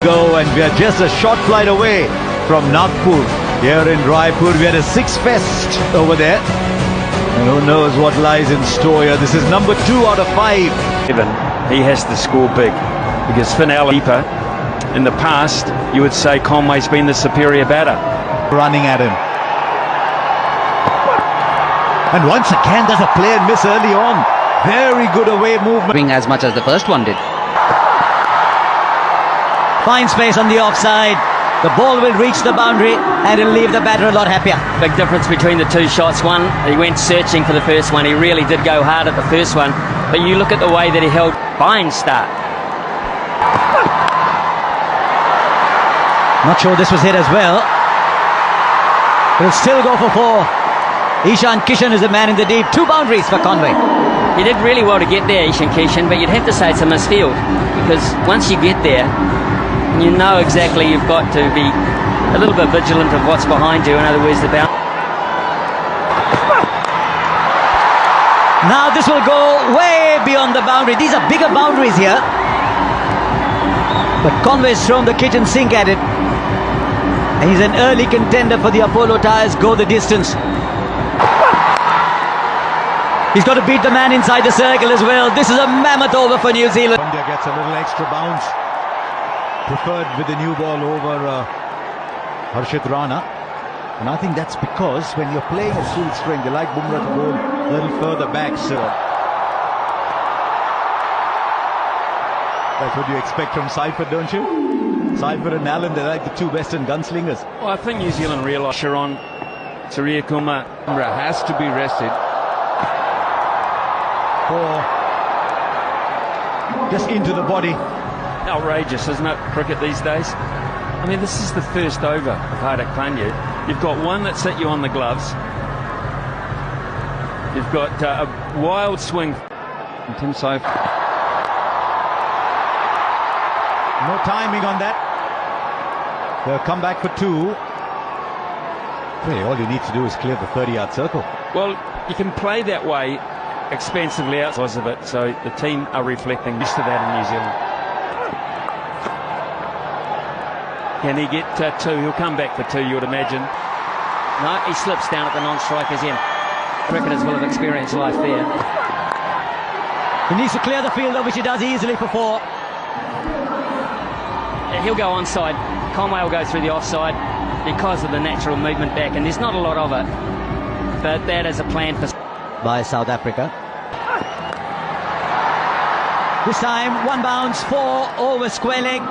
Go, and we are just a short flight away from Nagpur. Here in Raipur, we had a six fest over there, and who knows what lies in store here. This is number 2 out of 5. He has to score big because Finale in the past, you would say Conway's been the superior batter. Running at him, and once again there's a play and miss early on. Very good away movement. As much as the first one did. Fine space on the offside. The ball will reach the boundary and it'll leave the batter a lot happier. Big difference between the two shots. One, he went searching for the first one. He really did go hard at the first one. But you look at the way that he held. Fine start. Not sure this was hit as well. He'll still go for 4. Ishan Kishan is the man in the deep. 2 boundaries for Conway. He did really well to get there, Ishan Kishan, but you'd have to say it's a misfield. Because once you get there, you know exactly you've got to be a little bit vigilant of what's behind you. In other words, the bounce. Now this will go way beyond the boundary. These are bigger boundaries here. But Conway's thrown the kitchen sink at it. And he's an early contender for the Apollo Tyres go the distance. He's got to beat the man inside the circle as well. This is a mammoth over for New Zealand. India gets a little extra bounce. Preferred with the new ball over Harshit Rana. And I think that's because when you're playing at full strength, they like Bumrah to go a little further back. So that's what you expect from Seifert, don't you? Seifert and Allen, they're like the 2 western gunslingers. Well, I think New Zealand realised Sharon Surya Kumar has to be rested. Or just into the body. Outrageous, isn't it, cricket these days? I mean, this is the first over of Hardik Pandya. You've got one that's hit you on the gloves. You've got a wild swing from Tim Seifert. No timing on that. They'll come back for 2. Really, all you need to do is clear the 30-yard circle. Well, you can play that way expensively outside of it, so the team are reflecting used to that in New Zealand. Can he get 2? He'll come back for 2, you would imagine. No, he slips down at the non-strikers end. Cricketers will have experienced life there. He needs to clear the field, which he does easily for 4. He'll go onside. Conway will go through the offside because of the natural movement back, and there's not a lot of it. But that is a plan for by South Africa. This time 1 bounce, 4 over square leg.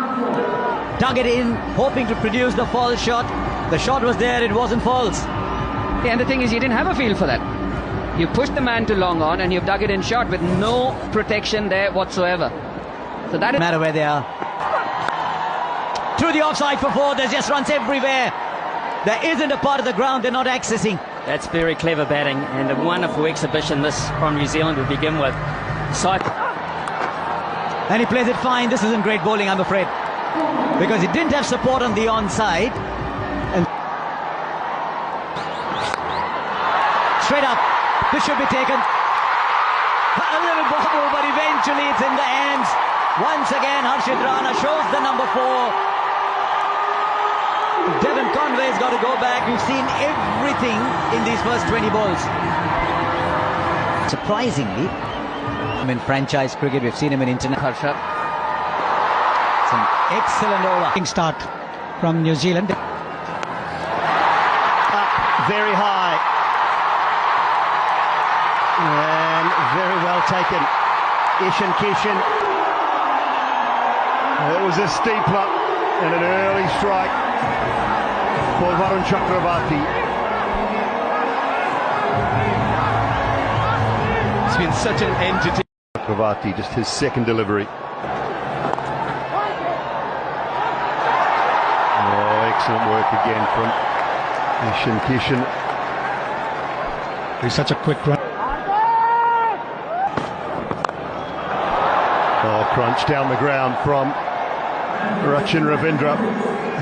Dug it in, hoping to produce the false shot. The shot was there, it wasn't false. And the thing is, you didn't have a feel for that. You pushed the man to long on and you've dug it in short with no protection there whatsoever. So that doesn't matter where they are. Through the offside for 4, there's just runs everywhere. There isn't a part of the ground they're not accessing. That's very clever batting and a wonderful exhibition this from New Zealand to begin with. And he plays it fine. This isn't great bowling, I'm afraid, because he didn't have support on the onside. And straight up, this should be taken. A little bobble, but eventually it's in the hands. Once again, Harshit Rana shows the number 4. Devon Conway's got to go back. We've seen everything in these first 20 balls. Surprisingly, in franchise cricket, we've seen him in international. It's an excellent over. Start from New Zealand. Very high. And very well taken. Ishan Kishan. It was a steeper and an early strike for Varun Chakravarti. It's been such an entity. Chakravarti, just his second delivery. Oh, excellent work again from Ishan Kishan. He's such a quick run. Oh, crunch down the ground from Rachin Ravindra.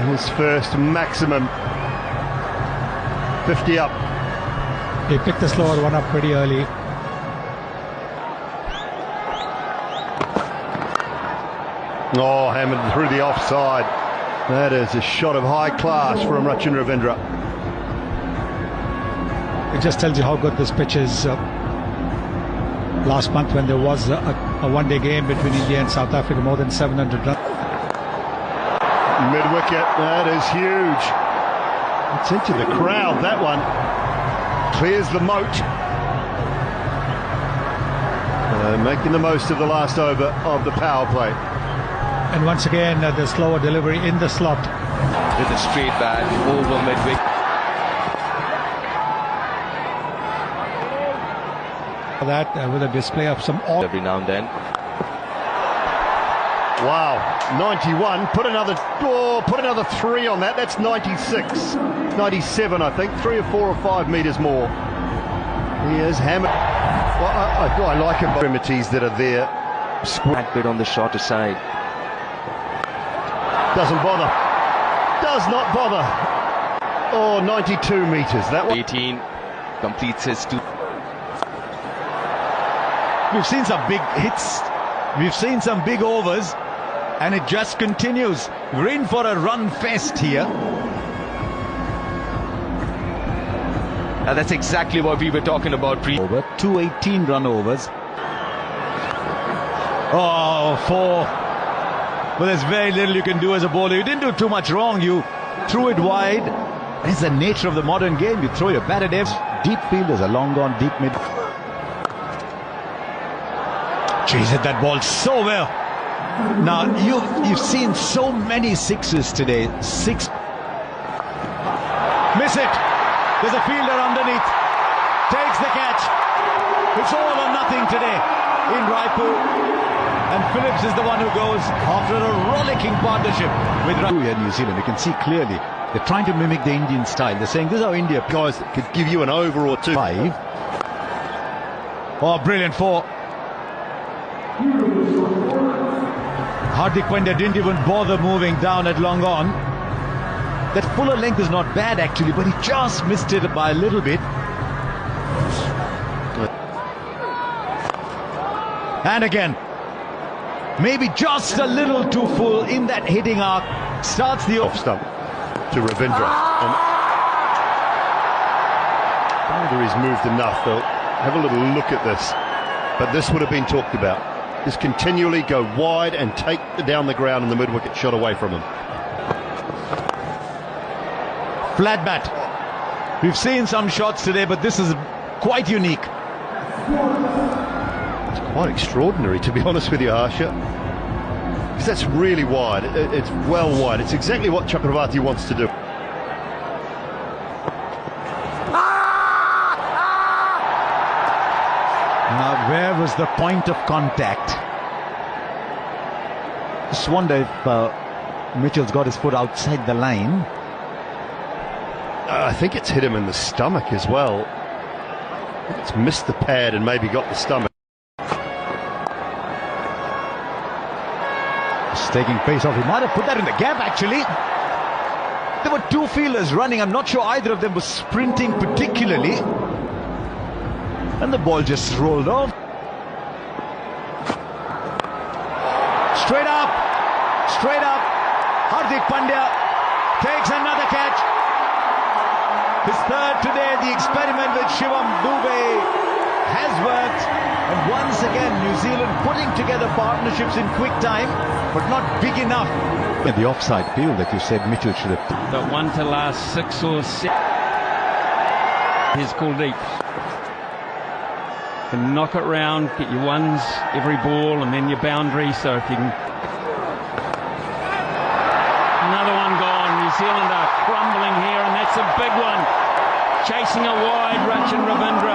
His first maximum 50 up. He picked the slower one up pretty early. Oh, hammered through the offside. That is a shot of high class from Rachin Ravindra. It just tells you how good this pitch is. Last month when there was a one-day game between India and South Africa, more than 700 runs. Mid-wicket, that is huge. It's into the crowd, that one. Clears the moat. Making the most of the last over of the power play. And once again, the slower delivery in the slot. With a straight bat over mid-wicket. That with a display of some Every now and then. Wow, 91. Put another 3 on that. That's 96, 97, I think. 3 or 4 or 5 metres more. He is hammered. Well, I like him. Extremities that are there. Squat bit on the shorter side. Doesn't bother. Does not bother. Oh, 92 metres. That one. 18 completes his 2. We've seen some big hits. We've seen some big overs. And it just continues. We're in for a run fest here. That's exactly what we were talking about. Over 218 run overs. Oh, 4. But there's very little you can do as a bowler. You didn't do too much wrong. You threw it wide. It's the nature of the modern game. You throw your bat at deep fielders, a long gone deep mid. Jeez, hit that ball so well. Now, you've seen so many sixes today. 6. Miss it. There's a fielder underneath. Takes the catch. It's all or nothing today in Raipur. And Phillips is the one who goes after a rollicking partnership with New Zealand. You can see clearly they're trying to mimic the Indian style. They're saying this is how India Guys that could give you an over or 2. 5. Oh, brilliant 4. Hardik Pandya didn't even bother moving down at long on. That fuller length is not bad actually, but he just missed it by a little bit. And again, maybe just a little too full in that hitting arc. Starts the Off stump to Ravindra. And whether he's moved enough, they'll have a little look at this. But this would have been talked about. Just continually go wide and take down the ground and the mid-wicket shot away from him. flat bat. We've seen some shots today, but this is quite unique. It's quite extraordinary, to be honest with you, Harsha. Because that's really wide. It's well wide. It's exactly what Chakravarti wants to do. Now, where was the point of contact? Just wonder if Mitchell's got his foot outside the line. I think it's hit him in the stomach as well. It's missed the pad and maybe got the stomach. Just taking pace off. He might have put that in the gap, actually. There were two fielders running. I'm not sure either of them was sprinting particularly. And the ball just rolled off. Straight up. Straight up. Hardik Pandya takes another catch. His third today. The experiment with Shivam Dubey has worked. And once again, New Zealand putting together partnerships in quick time, but not big enough. In the offside field that you said Mitchell should have. But one to last 6 or 7. Here's Kuldeep. Can knock it round, get your ones every ball, and then your boundary. So if you can. Another one gone. New Zealand are crumbling here, and that's a big one. Chasing a wide, Rachin Ravindra.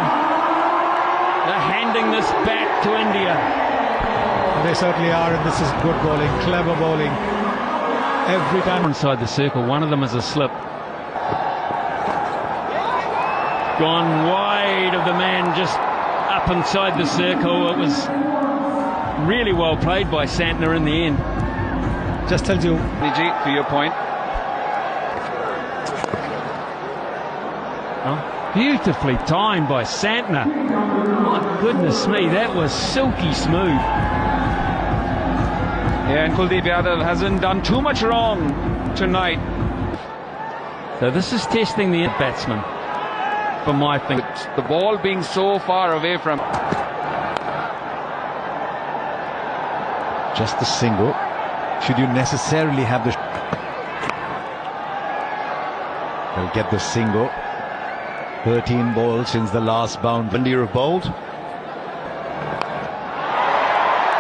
They're handing this back to India. They certainly are, and this is good bowling, clever bowling. Every time Inside the circle, one of them is a slip. Gone wide of the man, just up inside the circle. It was really well played by Santner in the end. just tells you. Vijay, to your point. Oh, beautifully timed by Santner. My goodness me, that was silky smooth. Yeah, and Kuldeep Yadav hasn't done too much wrong tonight. So this is testing the batsman, for my thinking. The ball being so far away from... Just the single. Should you necessarily have the... They'll get the single. 13 balls since the last boundary. India have bowled.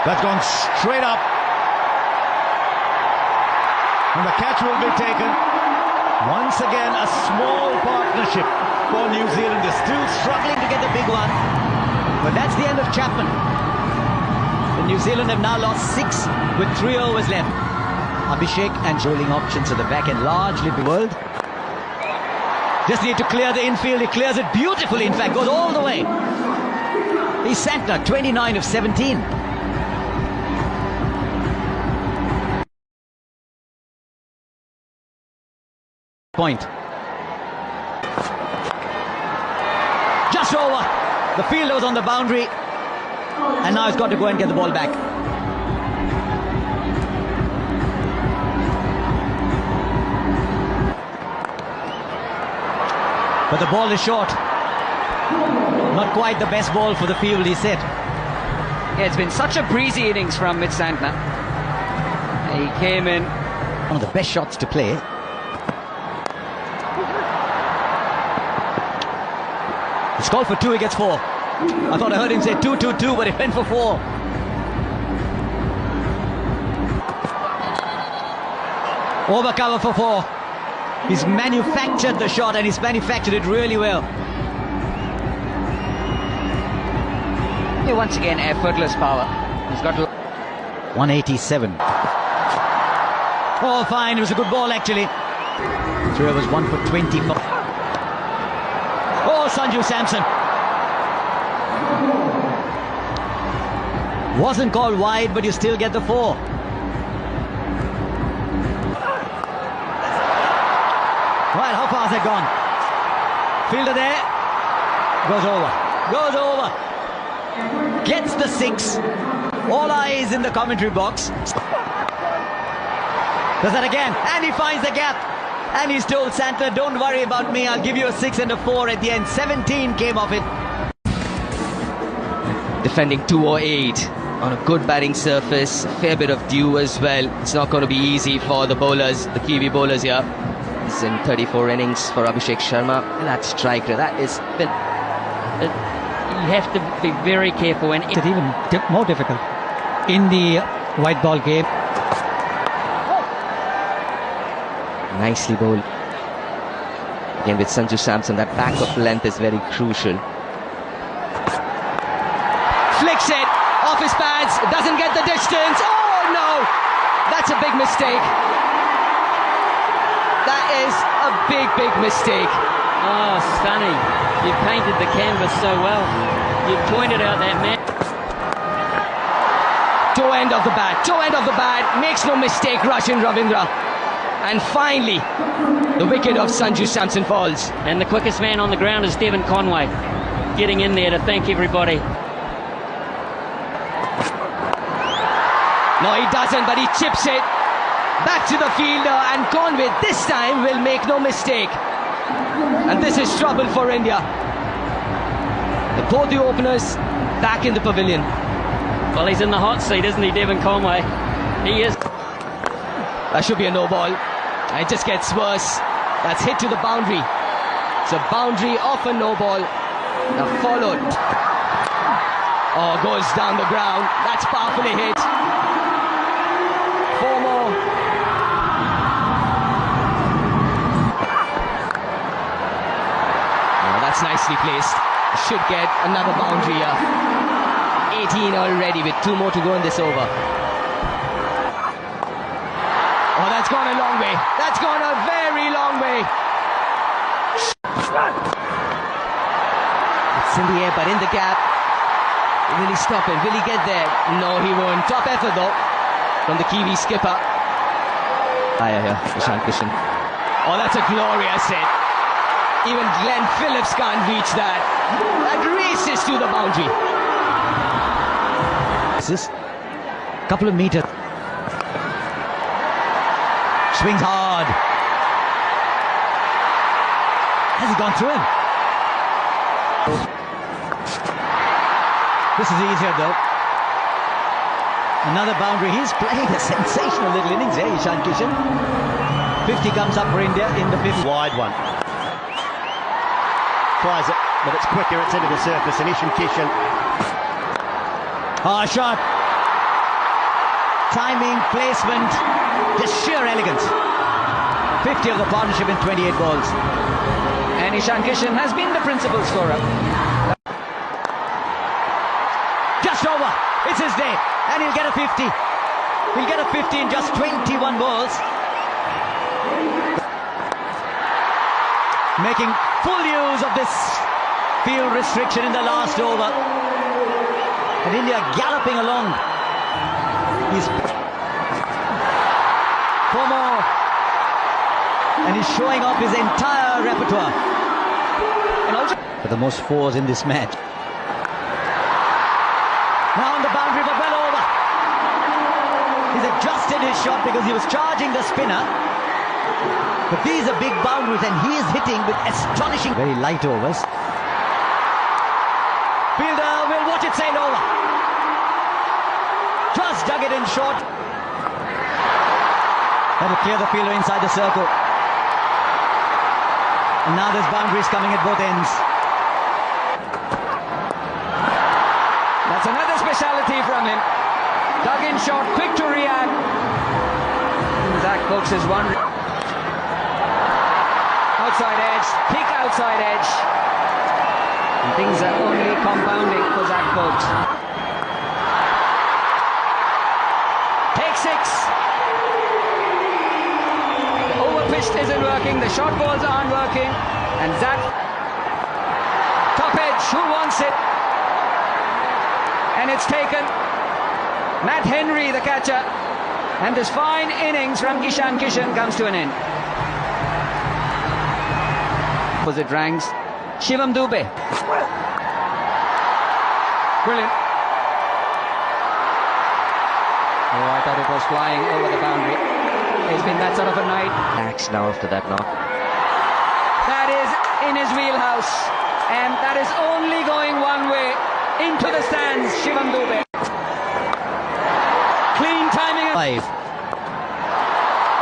That's gone straight up. And the catch will be taken. Once again, a small partnership for New Zealand. They're still struggling to get the big one. But that's the end of Chapman. The New Zealand have now lost 6 with 3 overs left. Abhishek and bowling options at the back end largely the world. Just need to clear the infield. He clears it beautifully, in fact, goes all the way. He's Santner, 29 of 17. Point. Just over. The fielder was on the boundary. And now he's got to go and get the ball back. But the ball is short. Not quite the best ball for the field, he said. Yeah, it's been such a breezy innings from Mitch Santner. He came in. One of the best shots to play. It's called for 2, he gets 4. I thought I heard him say 2-2-2, but he went for 4. Over cover for 4. He's manufactured the shot, and he's manufactured it really well. Yeah, once again, effortless power. He's got 187. Oh, fine. It was a good ball, actually. 3 overs, 1 for 25. Oh, Sanju Samson. Wasn't called wide, but you still get the 4. Right, how far has it gone? Fielder there. Goes over. Gets the 6. All eyes in the commentary box. Does that again. And he finds the gap. And he's told Santner, don't worry about me. I'll give you a 6 and a 4 at the end. 17 came off it. Defending 208 on a good batting surface. A fair bit of dew as well. It's not going to be easy for the bowlers, the Kiwi bowlers here. It's in 34 innings for Abhishek Sharma. And that strike rate, that is... you have to be very careful. And It's even more difficult in the white ball game. Nicely bowled. Again with Sanju Samson, that back of length is very crucial. flicks it off his pads, doesn't get the distance. Oh no, that's a big mistake. That is a big mistake. Oh, Sonny, you painted the canvas so well. You pointed out that man. Toe end of the bat, makes no mistake, Rachin Ravindra. And finally, the wicket of Sanju Samson falls. And the quickest man on the ground is Devon Conway, getting in there to thank everybody. No, he doesn't, but he chips it back to the fielder, and Conway this time will make no mistake. And this is trouble for India. Both the openers back in the pavilion. Well, he's in the hot seat, isn't he, Devon Conway? He is. That should be a no ball. And it just gets worse. That's hit to the boundary. It's a boundary off a no ball. Now followed. Oh, goes down the ground. That's powerfully hit. 4 more. Oh, that's nicely placed. Should get another boundary here. 18 already with 2 more to go in this over. Oh, that's gone a long way. That's gone a very long way. It's in the air, but in the gap. Will he stop it? Will he get there? No, he won't. Top effort, though, from the Kiwi skipper. Yeah, Ishan Kishan. Oh, that's a glorious hit. Even Glenn Phillips can't reach that. That races to the boundary. This is a couple of meters. swings hard. Has he gone through him? This is easier though. Another boundary. He's playing a sensational little innings here, Ishan Kishan. 50 comes up for India in the fifth. Wide one. Tries it, but it's quicker, it's into the surface, and Ishan Kishan. Shot. Timing, placement, just sheer elegance. 50 of the partnership in 28 balls. And Ishan Kishan has been the principal scorer. Just over. It's his day. And he'll get a 50. He'll get a 50 in just 21 balls. Making full use of this field restriction in the last over. And India galloping along. He's 4 more. And he's showing off his entire repertoire. And also for the most fours in this match. Now on the boundary, but well over. He's adjusted his shot because he was charging the spinner. But these are big boundaries and he is hitting with astonishing... Very light overs. Fielder will watch it sail over. Just dug it in short. That'll clear the fielder inside the circle. And now there's boundaries coming at both ends. That's another speciality from him. Dug in short, quick to react. Zach Cooks is one. Outside edge, peak outside edge. And things are only compounding for Zach Cooks. Take 6. The overpitched isn't working, the short balls aren't working. And Zach, top edge, who wants it? And it's taken. Matt Henry, the catcher. And this fine innings from Ishan Kishan comes to an end. Was it ranks? Shivam Dubey. Brilliant. Oh, I thought it was flying over the boundary. It's been that sort of a night. Max now after that knock. That is in his wheelhouse. And that is only going one way. Into the stands, Shivam Dubey. Clean timing. 5.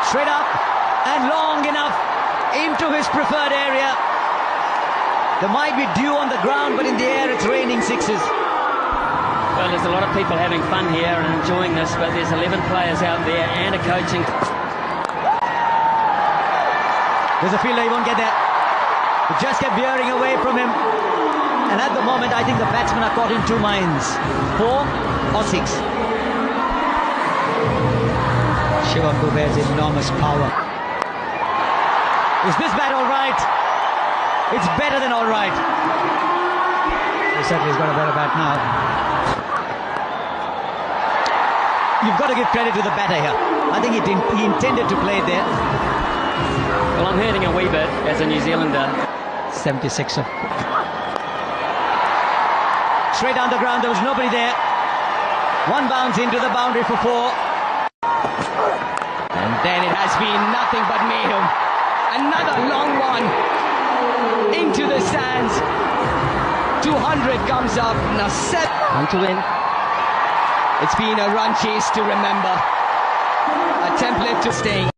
Straight up and long enough into his preferred area. There might be dew on the ground, but in the air it's raining 6s. Well, there's a lot of people having fun here and enjoying this, but there's 11 players out there and a coaching. There's a fielder, he won't get there. It just kept veering away from him. And at the moment, I think the batsmen are caught in 2 minds. 4 or 6. Shivam Dubey has enormous power. Is this bat all right? It's better than all right. He certainly has got a better bat now. You've got to give credit to the batter here. I think he intended to play there. Well, I'm hurting a wee bit as a New Zealander. 76er. Straight down the ground, there was nobody there. 1 bounce into the boundary for 4. And then it has been nothing but mayhem. Another long one into the stands. 200 comes up. Now 7 on to win. It's been a run chase to remember. A template to staying.